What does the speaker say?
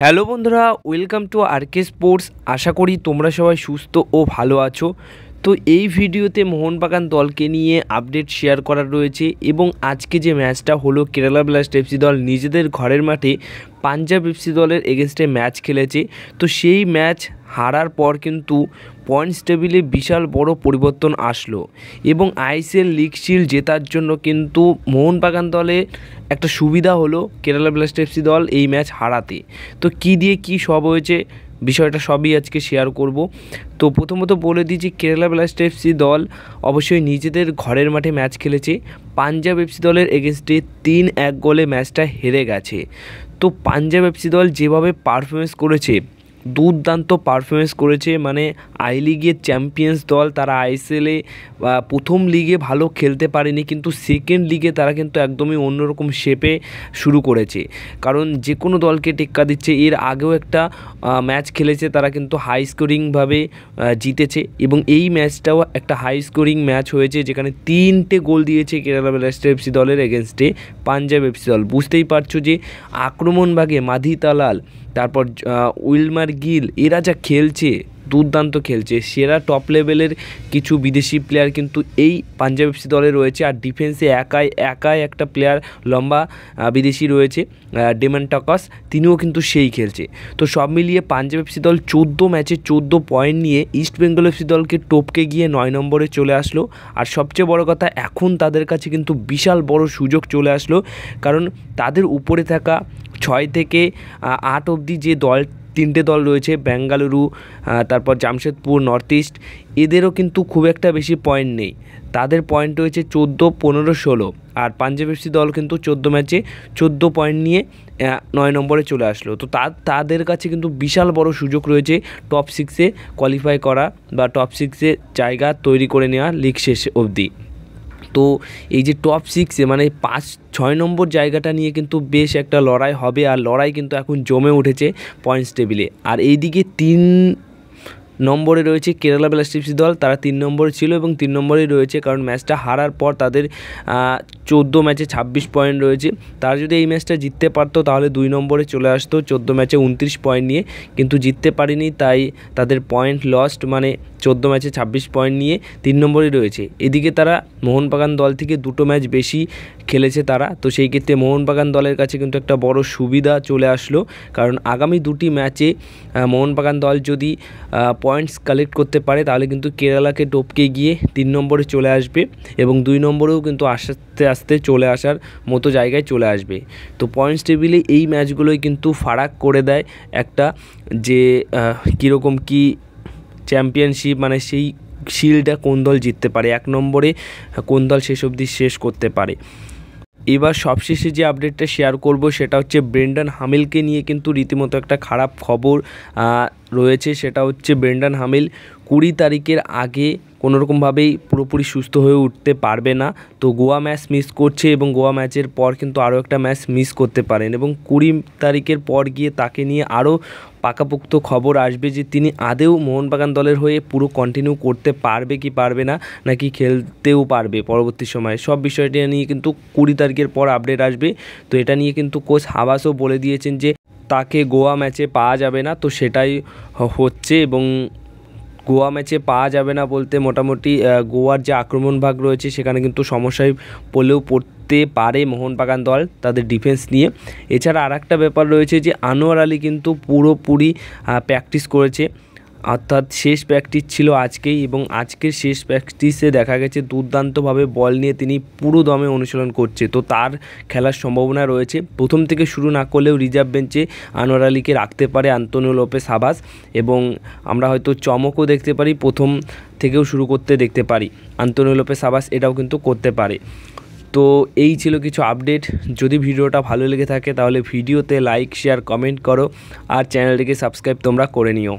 Hello বন্ধুরা, welcome to আরকে sports. আশা করি তোমরা সবাই সুস্থ ও ভালো আছো। তো এই ভিডিওতে মোহনবাগান দলকে নিয়ে আপডেট শেয়ার করার রয়েছে এবং আজকে যে ম্যাচটা হলো, কেরালা ব্লাস্ট এফসি দল নিজেদের ঘরের মাঠে পাঞ্জাব এফসি দলের এগেনস্টে ম্যাচ খেলেছে। তো সেই ম্যাচ হারার পর কিন্তু পয়েন্টস টেবিলে বিশাল বড় পরিবর্তন আসলো এবং আইএসএল লিগ শিল্ড জেতার জন্য কিন্তু মোহনবাগান দলে একটা সুবিধা হলো কেরালা ব্লাস্ট এফসি দল এই ম্যাচ হারাতে। তো কী দিয়ে কী সব হয়েছে বিষয়টা সবই আজকে শেয়ার করব। তো প্রথমত বলে দিচ্ছি, কেরালা ব্লাস্ট এফসি দল অবশ্যই নিজেদের ঘরের মাঠে ম্যাচ খেলেছে। পাঞ্জাব এফসি দলের এগেনস্টে 3-1 গোলে ম্যাচটা হেরে গেছে। তো পাঞ্জাব এফসি দল যেভাবে পারফরমেন্স করেছে, দুর্দান্ত পারফরমেন্স করেছে। মানে আই লিগের চ্যাম্পিয়ন্স দল, তারা আইএসএলে প্রথম লিগে ভালো খেলতে পারেনি, কিন্তু সেকেন্ড লিগে তারা কিন্তু একদমই অন্যরকম শেপে শুরু করেছে। কারণ যে কোনো দলকে টেক্কা দিচ্ছে। এর আগেও একটা ম্যাচ খেলেছে, তারা কিন্তু হাই স্কোরিংভাবে জিতেছে এবং এই ম্যাচটাও একটা হাই স্কোরিং ম্যাচ হয়েছে, যেখানে 3টে গোল দিয়েছে কেরালা ব্লাস্ট এফসি দলের এগেনস্টে পাঞ্জাব এফসি দল। বুঝতেই পারছো যে আক্রমণভাগে মাধি তালাল, তারপর উইলমার গিল, এরা যা খেলছে, দুর্দান্ত খেলছে। সেরা টপ লেভেলের কিছু বিদেশি প্লেয়ার কিন্তু এই পাঞ্জাব এফসি দলে রয়েছে। আর ডিফেন্সে একাই একটা প্লেয়ার লম্বা বিদেশি রয়েছে, ডেমন টকস, তিনিও কিন্তু সেই খেলছে। তো সব মিলিয়ে পাঞ্জাব এফসি দল 14 ম্যাচে 14 পয়েন্ট নিয়ে ইস্ট বেঙ্গল এফসি দলকে টপকে গিয়ে 9 নম্বরে চলে আসলো। আর সবচেয়ে বড় কথা, এখন তাদের কাছে কিন্তু বিশাল বড় সুযোগ চলে আসলো, কারণ তাদের উপরে থাকা 6 থেকে 8 অবধি যে 3টে দল রয়েছে, বেঙ্গালুরু, তারপর জামশেদপুর, নর্থ ইস্ট, এদেরও কিন্তু খুব একটা বেশি পয়েন্ট নেই। তাদের পয়েন্ট রয়েছে 14, 15, 16। আর পাঞ্জাব এফসি দল কিন্তু 14 ম্যাচে 14 পয়েন্ট নিয়ে 9 নম্বরে চলে আসলো। তো তাদের কাছে কিন্তু বিশাল বড় সুযোগ রয়েছে টপ 6-এ কোয়ালিফাই করা বা টপ 6-এ জায়গা তৈরি করে নেওয়া লিগ শেষ অবধি। তো এই যে টপ 6-এ মানে 5-6 নম্বর জায়গাটা নিয়ে কিন্তু বেশ একটা লড়াই হবে। আর লড়াই কিন্তু এখন জমে উঠেছে পয়েন্টস টেবিলে। আর এইদিকে 3 নম্বরে রয়েছে কেরালা ব্লাস্ট এফসি দল, তারা 3 নম্বরে ছিল এবং 3 নম্বরেই রয়েছে, কারণ ম্যাচটা হারার পর তাদের 14 ম্যাচে 26 পয়েন্ট রয়েছে। তারা যদি এই ম্যাচটা জিততে পারতো তাহলে 2 নম্বরে চলে আসতো 14 ম্যাচে 29 পয়েন্ট নিয়ে, কিন্তু জিততে পারেনি, তাই তাদের পয়েন্ট লস্ট, মানে 14 ম্যাচে 26 পয়েন্ট নিয়ে 3 নম্বরেই রয়েছে। এদিকে তারা মোহনবাগান দল থেকে 2টো ম্যাচ বেশি খেলেছে তারা। তো সেই ক্ষেত্রে মোহনবাগান দলের কাছে কিন্তু একটা বড় সুবিধা চলে আসলো, কারণ আগামী 2টি ম্যাচে মোহনবাগান দল যদি পয়েন্টস কালেক্ট করতে পারে তাহলে কিন্তু কেরালাকে টপকে গিয়ে 3 নম্বরে চলে আসবে এবং 2 নম্বরেও কিন্তু আস্তে আস্তে চলে আসার মতো জায়গায় চলে আসবে। তো পয়েন্টস টেবিলে এই ম্যাচগুলোই কিন্তু ফারাক করে দেয় একটা, যে কীরকম কী চ্যাম্পিয়নশিপ, মানে সেই শিল্ডটা কোন দল জিততে পারে, 1 নম্বরে কোন দল শেষ অবধি শেষ করতে পারে। এবার সবশেষে যে আপডেটটা শেয়ার করব সেটা হচ্ছে ব্রেন্ডন হামিলকে নিয়ে কিন্তু রীতিমতো একটা খারাপ খবর রয়েছে। সেটা হচ্ছে ব্রেন্ডন হামিল 20 তারিখের আগে কোনোরকমভাবেই পুরোপুরি সুস্থ হয়ে উঠতে পারবে না। তো গোয়া ম্যাচ মিস করছে এবং গোয়া ম্যাচের পর কিন্তু আরও একটা ম্যাচ মিস করতে পারেন এবং 20 তারিখের পর গিয়ে তাকে নিয়ে আরও পাকাপোক্ত খবর আসবে যে তিনি আদেও মোহনবাগান দলের হয়ে পুরো কন্টিনিউ করতে পারবে কি পারবে না, নাকি খেলতেও পারবে পরবর্তী সময়ে। সব বিষয়টা নিয়ে কিন্তু 20 তারিখের পর আপডেট আসবে। তো এটা নিয়ে কিন্তু কোচ হাবাসও বলে দিয়েছেন যে তাকে গোয়া ম্যাচে পাওয়া যাবে না। তো সেটাই হচ্ছে, এবং গোয়া ম্যাচে পাওয়া যাবে না বলতে মোটামুটি গোয়ার যে আক্রমণ ভাগ রয়েছে সেখানে কিন্তু সমস্যায় পড়তে পারে মোহনবাগান দল তাদের ডিফেন্স নিয়ে। এছাড়া আর একটা ব্যাপার রয়েছে যে আনোয়ার আলী কিন্তু পুরোপুরি প্র্যাকটিস করেছে, অর্থাৎ শেষ প্র্যাকটিস ছিল আজকেই, এবং আজকের শেষ প্র্যাকটিসে দেখা গেছে দুর্দান্তভাবে বল নিয়ে তিনি পুরো দমে অনুশীলন করছে। তো তার খেলার সম্ভাবনা রয়েছে। প্রথম থেকে শুরু না করলেও রিজার্ভ বেঞ্চে আনোয়ার আলীকে রাখতে পারে আন্তোনিও লোপেস হাবাস, এবং আমরা হয়তো চমকও দেখতে পারি, প্রথম থেকেও শুরু করতে দেখতে পারি আন্তোনিও লোপেস হাবাস, এটাও কিন্তু করতে পারে। তো এই ছিল কিছু আপডেট। যদি ভিডিওটা ভালো লেগে থাকে তাহলে ভিডিওতে লাইক, শেয়ার, কমেন্ট করো আর চ্যানেলটিকে সাবস্ক্রাইব তোমরা করে নিও।